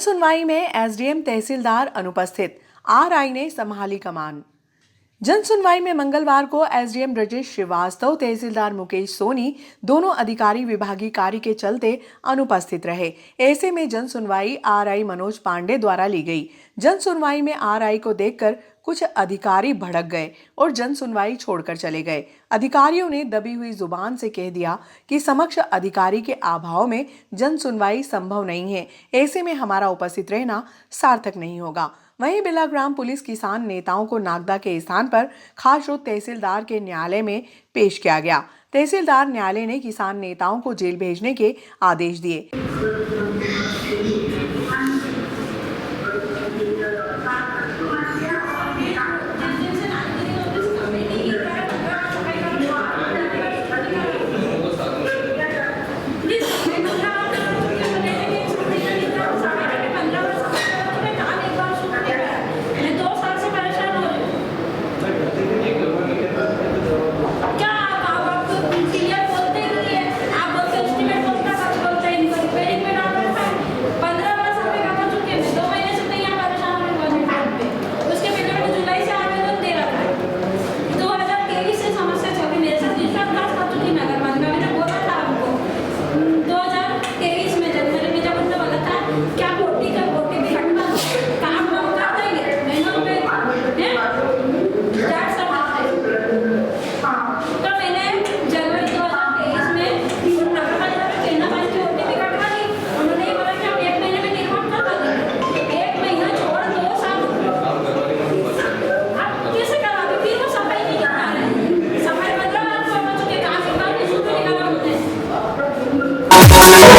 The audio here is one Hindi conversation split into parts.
जन सुनवाई में एसडीएम तहसीलदार अनुपस्थित, आरआई ने संभाली कमान। जन सुनवाई में मंगलवार को एसडीएम ब्रजेश श्रीवास्तव, तहसीलदार मुकेश सोनी दोनों अधिकारी विभागीय कार्य के चलते अनुपस्थित रहे। ऐसे में जन सुनवाई आरआई मनोज पांडे द्वारा ली गई। जन सुनवाई में आरआई को देखकर कुछ अधिकारी भड़क गए और जन सुनवाई छोड़कर चले गए। अधिकारियों ने दबी हुई जुबान से कह दिया कि समक्ष अधिकारी के अभाव में जन सुनवाई संभव नहीं है, ऐसे में हमारा उपस्थित रहना सार्थक नहीं होगा। वहीं बिलाग्राम पुलिस किसान नेताओं को नागदा के स्थान पर खासरोद तहसीलदार के न्यायालय में पेश किया गया। तहसीलदार न्यायालय ने किसान नेताओं को जेल भेजने के आदेश दिए।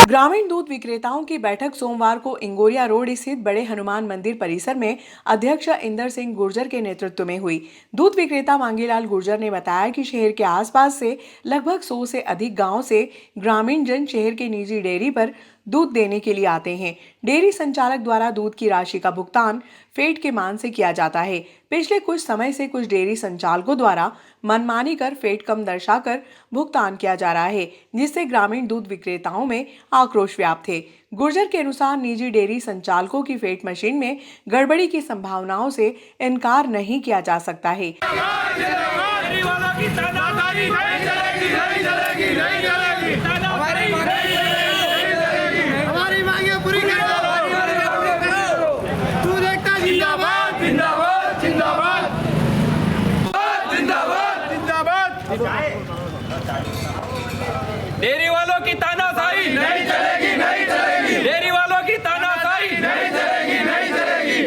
ग्रामीण दूध विक्रेताओं की बैठक सोमवार को इंगोरिया रोड स्थित बड़े हनुमान मंदिर परिसर में अध्यक्ष इंदर सिंह गुर्जर के नेतृत्व में हुई। दूध विक्रेता मांगीलाल गुर्जर ने बताया कि शहर के आसपास से लगभग 100 से अधिक गांव से ग्रामीण जन शहर के निजी डेयरी पर दूध देने के लिए आते हैं। डेयरी संचालक द्वारा दूध की राशि का भुगतान फेट के मान से किया जाता है। पिछले कुछ समय से कुछ डेयरी संचालकों द्वारा मनमानी कर फेट कम दर्शाकर भुगतान किया जा रहा है, जिससे ग्रामीण दूध विक्रेताओं में आक्रोश व्याप्त है। गुर्जर के अनुसार निजी डेयरी संचालकों की फेट मशीन में गड़बड़ी की संभावनाओं से इनकार नहीं किया जा सकता है। डेयरी वालों की तानाशाही नहीं चलेगी, नहीं चलेगी। डेयरी वालों की तानाशाही नहीं चलेगी, नहीं चलेगी।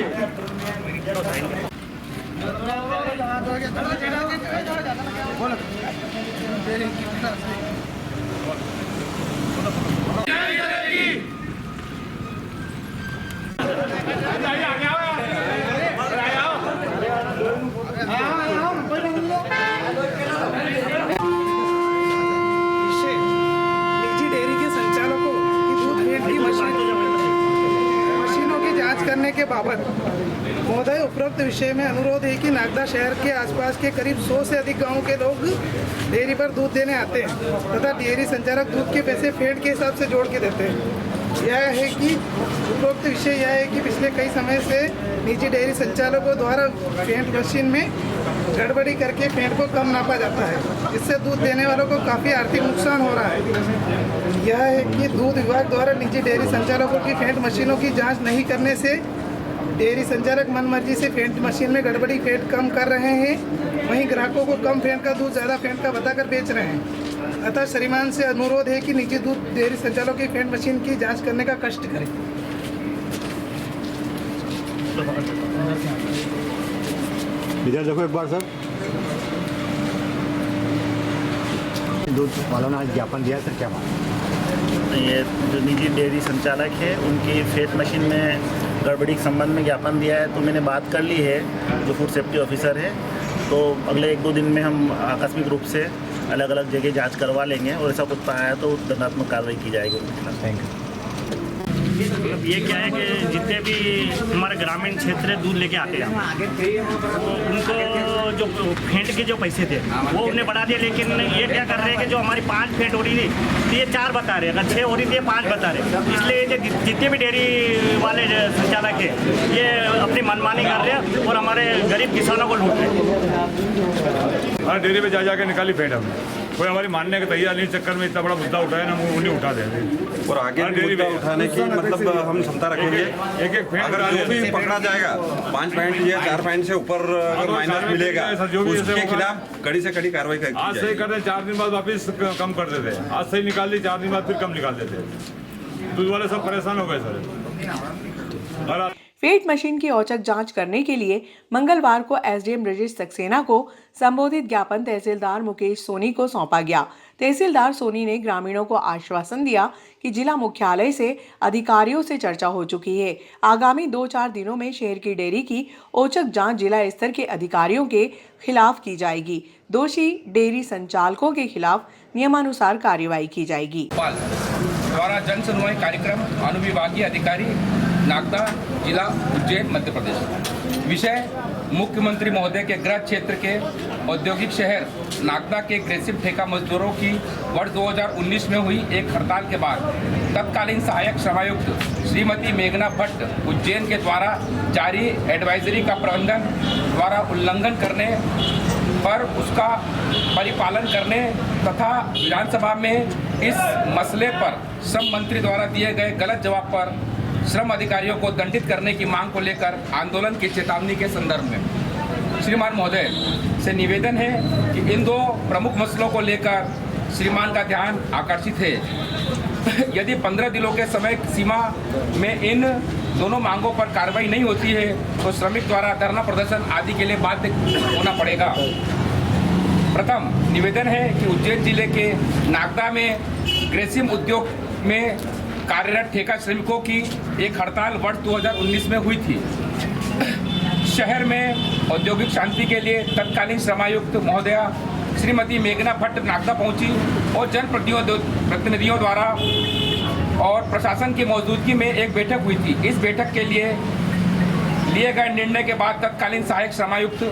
करने के बाबत महोदय, उपरोक्त विषय में अनुरोध है कि नागदा शहर के आसपास के करीब 100 से अधिक गांवों के लोग डेयरी पर दूध देने आते हैं तथा डेयरी संचालक दूध के पैसे फेट के हिसाब से जोड़ के देते हैं। यह है कि उपरोक्त विषय यह है कि पिछले कई समय से निजी डेयरी संचालकों द्वारा फेट मशीन में गड़बड़ी करके फेट को कम नापा जाता है, जिससे दूध देने वालों को काफ़ी आर्थिक नुकसान हो रहा है। यह है कि दूध विभाग द्वारा निजी डेयरी संचालकों की फेट मशीनों की जांच नहीं करने से डेयरी संचालक मनमर्जी से फेट मशीन में गड़बड़ी फेट कम कर रहे हैं, वहीं ग्राहकों को कम फेट का दूध ज़्यादा फेट का बताकर बेच रहे हैं। अतः श्रीमान से अनुरोध है कि निजी दूध डेयरी संचालकों की फेट मशीन की जांच करने का कष्ट करें। इधर देखो एक बार सर, दूध वालों ने ज्ञापन दिया सर, क्या बात? ये जो निजी डेयरी संचालक है उनकी फेट मशीन में गड़बड़ी के संबंध में ज्ञापन दिया है, तो मैंने बात कर ली है जो फूड सेफ्टी ऑफिसर है, तो अगले 1-2 दिन में हम आकस्मिक रूप से अलग अलग जगह जांच करवा लेंगे और ऐसा कुछ पाया तो दंडात्मक कार्रवाई की जाएगी उनके खिलाफ। Thank you. मतलब ये क्या है कि जितने भी हमारे ग्रामीण क्षेत्र दूध लेके आते हैं तो उनको जो फेंट के जो पैसे थे वो उन्हें बढ़ा दिए, लेकिन ये क्या कर रहे हैं कि जो हमारी 5 फेंट हो रही थी तो ये 4 बता रहे हैं, अगर 6 हो रही थी ये 5 बता रहे हैं। इसलिए ये जितने भी डेयरी वाले संचालक हैं ये अपनी मनमानी कर रहे हैं और हमारे गरीब किसानों को लूट रहे हैं। हर डेयरी पे जा के निकाली फेंट हमने, कोई हमारी मानने का तैयार नहीं, चक्कर में इतना बड़ा मुद्दा उठाया ना, वो उन्हें उठा दे और आगे भी मुद्दा उठाने की मतलब हम क्षमता रखेंगे। एक फेंट अगर जो भी पकड़ा जाएगा 5 पॉइंट या 4 पॉइंट से ऊपर अगर माइनस मिलेगा उसके खिलाफ कड़ी से कड़ी कार्रवाई की आज सही कर रहे, 4 दिन बाद वापिस कम कर देते, आज सही निकाल दी, 4 दिन बाद फिर कम निकाल देते। दूध वाले सब परेशान हो गए सर। फेट मशीन की औचक जांच करने के लिए मंगलवार को एसडीएम ब्रजेश सक्सेना को संबोधित ज्ञापन तहसीलदार मुकेश सोनी को सौंपा गया। तहसीलदार सोनी ने ग्रामीणों को आश्वासन दिया कि जिला मुख्यालय से अधिकारियों से चर्चा हो चुकी है। आगामी 2-4 दिनों में शहर की डेयरी की औचक जांच जिला स्तर के अधिकारियों के खिलाफ की जाएगी। दोषी डेयरी संचालकों के खिलाफ नियमानुसार कार्रवाई की जाएगी। द्वारा जन सुनवाई कार्यक्रम अनुविभागीय अधिकारी नागदा, जिला उज्जैन, मध्य प्रदेश। विषय मुख्यमंत्री महोदय के गृह क्षेत्र के औद्योगिक शहर नागदा के ग्रेसिव ठेका मजदूरों की वर्ष 2019 में हुई एक हड़ताल के बाद तत्कालीन सहायक श्रमायुक्त श्रीमती मेघना भट्ट उज्जैन के द्वारा जारी एडवाइजरी का प्रबंधन द्वारा उल्लंघन करने पर उसका परिपालन करने तथा विधानसभा में इस मसले पर श्रम मंत्री द्वारा दिए गए गलत जवाब पर श्रम अधिकारियों को दंडित करने की मांग को लेकर आंदोलन की चेतावनी के संदर्भ में श्रीमान महोदय से निवेदन है कि इन 2 प्रमुख मसलों को लेकर श्रीमान का ध्यान आकर्षित है। यदि 15 दिनों के समय सीमा में इन दोनों मांगों पर कार्रवाई नहीं होती है तो श्रमिक द्वारा धरना प्रदर्शन आदि के लिए बाध्य होना पड़ेगा। प्रथम निवेदन है कि उज्जैन जिले के नागदा में ग्रेसिम उद्योग में कार्यरत ठेका श्रमिकों की एक हड़ताल वर्ष 2019 में हुई थी। शहर में औद्योगिक शांति के लिए तत्कालीन श्रमायुक्त महोदया श्रीमती मेघना भट्ट नागदा पहुंची और जनप्रतिनिधियों द्वारा और प्रशासन की मौजूदगी में एक बैठक हुई थी। इस बैठक के लिए गए निर्णय के बाद तत्कालीन सहायक श्रमायुक्त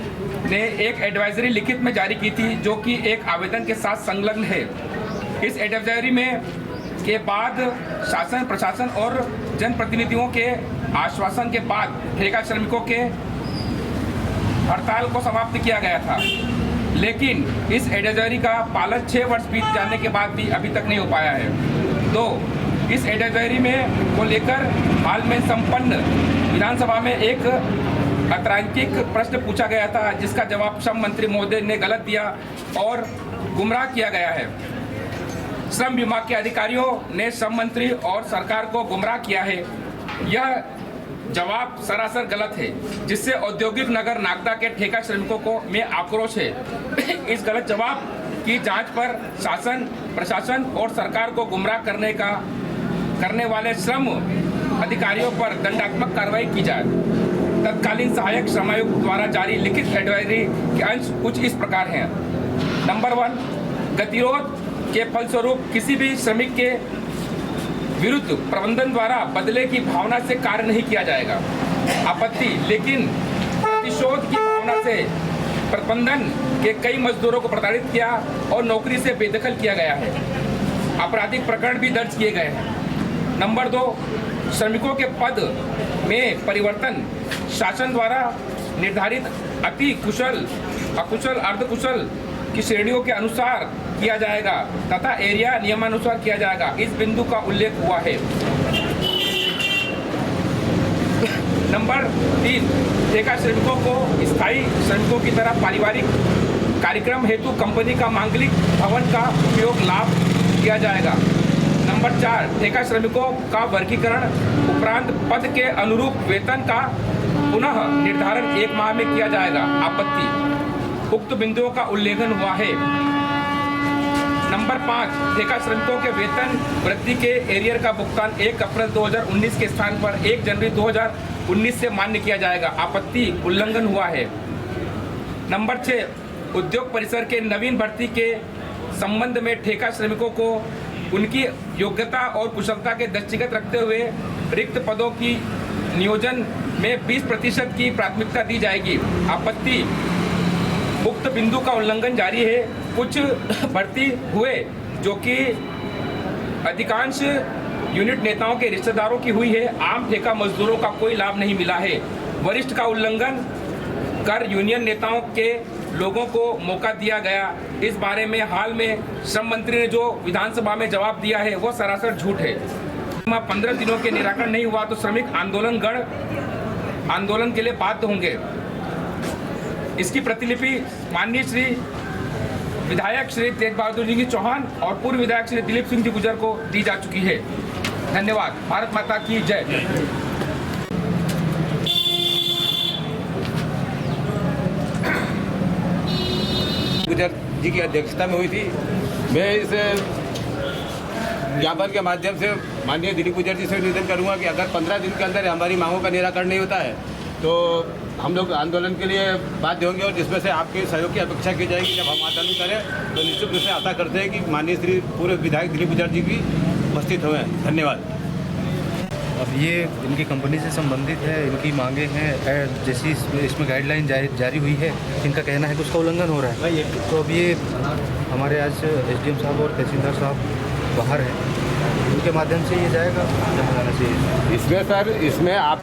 ने एक एडवाइजरी लिखित में जारी की थी जो कि एक आवेदन के साथ संलग्न है। इस एडवाइजरी में के बाद शासन, प्रशासन और जनप्रतिनिधियों के आश्वासन के बाद ठेका श्रमिकों के हड़ताल को समाप्त किया गया था, लेकिन इस एडवाइजरी का पालन 6 वर्ष बीत जाने के बाद भी अभी तक नहीं हो पाया है। तो इस एडवाइजरी में को लेकर हाल में संपन्न विधानसभा में एक अतार्किक प्रश्न पूछा गया था जिसका जवाब श्रम मंत्री महोदय ने गलत दिया और गुमराह किया गया है। श्रम विभाग के अधिकारियों ने श्रम मंत्री और सरकार को गुमराह किया है। यह जवाब सरासर गलत है जिससे औद्योगिक नगर नागदा के ठेका श्रमिकों को में आक्रोश है। इस गलत जवाब की जांच पर शासन, प्रशासन और सरकार को गुमराह करने वाले श्रम अधिकारियों पर दंडात्मक कार्रवाई की जाए। तत्कालीन सहायक श्रमायुक्त द्वारा जारी लिखित एडवाइजरी के अंश कुछ इस प्रकार हैं। नंबर 1, गतिरोध के फलस्वरूप किसी भी श्रमिक के विरुद्ध प्रबंधन द्वारा बदले की भावना से कार्य नहीं किया जाएगा। आपत्ति, लेकिन प्रतिशोध की भावना से प्रबंधन के कई मजदूरों को प्रताड़ित किया और नौकरी से बेदखल किया गया है। आपराधिक प्रकरण भी दर्ज किए गए हैं। नंबर 2, श्रमिकों के पद में परिवर्तन शासन द्वारा निर्धारित अति कुशल, अकुशल, अर्धकुशल की श्रेणियों के अनुसार किया जाएगा तथा एरिया नियमानुसार किया जाएगा। इस बिंदु का उल्लेख हुआ है। नंबर 3, ठेका श्रमिकों को स्थायी श्रमिकों की तरह पारिवारिक कार्यक्रम हेतु कंपनी का मांगलिक भवन का उपयोग लाभ किया जाएगा। नंबर 4, ठेका श्रमिकों का वर्गीकरण उपरांत पद के अनुरूप वेतन का पुनः निर्धारण 1 माह में किया जाएगा। आपत्ति, उक्त बिंदुओं का उल्लंघन हुआ है। नंबर 5, ठेका श्रमिकों के वेतन वृद्धि के एरियर का भुगतान 1 अप्रैल 2019 के स्थान पर 1 जनवरी 2019 से मान्य किया जाएगा। आपत्ति, उल्लंघन हुआ है। नंबर 6, उद्योग परिसर के नवीन भर्ती के संबंध में ठेका श्रमिकों को उनकी योग्यता और कुशलता के दृष्टिगत रखते हुए रिक्त पदों की नियोजन में 20% की प्राथमिकता दी जाएगी। आपत्ति, उक्त बिंदु का उल्लंघन जारी है। कुछ भर्ती हुए जो कि अधिकांश यूनिट नेताओं के रिश्तेदारों की हुई है। आम ठेका मजदूरों का कोई लाभ नहीं मिला है। वरिष्ठ का उल्लंघन कर यूनियन नेताओं के लोगों को मौका दिया गया। इस बारे में हाल में श्रम मंत्री ने जो विधानसभा में जवाब दिया है वो सरासर झूठ है। 15 दिनों के निराकरण नहीं हुआ तो श्रमिक आंदोलन के लिए बाध्य होंगे। इसकी प्रतिलिपि माननीय श्री विधायक श्री तेज बहादुर जी चौहान और पूर्व विधायक श्री दिलीप सिंह जी गुजर को दी जा चुकी है। धन्यवाद। भारत माता की जय। गुजर जी की अध्यक्षता में हुई थी। मैं इस ज्ञापन के माध्यम से माननीय दिलीप गुजर जी से निवेदन करूंगा कि अगर 15 दिन के अंदर हमारी मांगों का निराकरण नहीं होता है तो हम लोग आंदोलन के लिए बाध्य होंगे, और जिसमें से आपके सहयोग की अपेक्षा की जाएगी। जब हम आंदोलन करें तो निश्चित रूप से आशा करते हैं कि माननीय श्री पूर्व विधायक दिलीप गुजर जी भी उपस्थित हुए। धन्यवाद। अब ये इनकी कंपनी से संबंधित है, इनकी मांगे हैं जैसी इसमें गाइडलाइन जारी हुई है। इनका कहना है कि उसका उल्लंघन हो रहा है। तो अब ये हमारे आज एसडीएम साहब और तहसीलदार साहब बाहर हैं, उनके माध्यम से ये जाएगा जहाँ जाना चाहिए। इसमें सर इसमें आप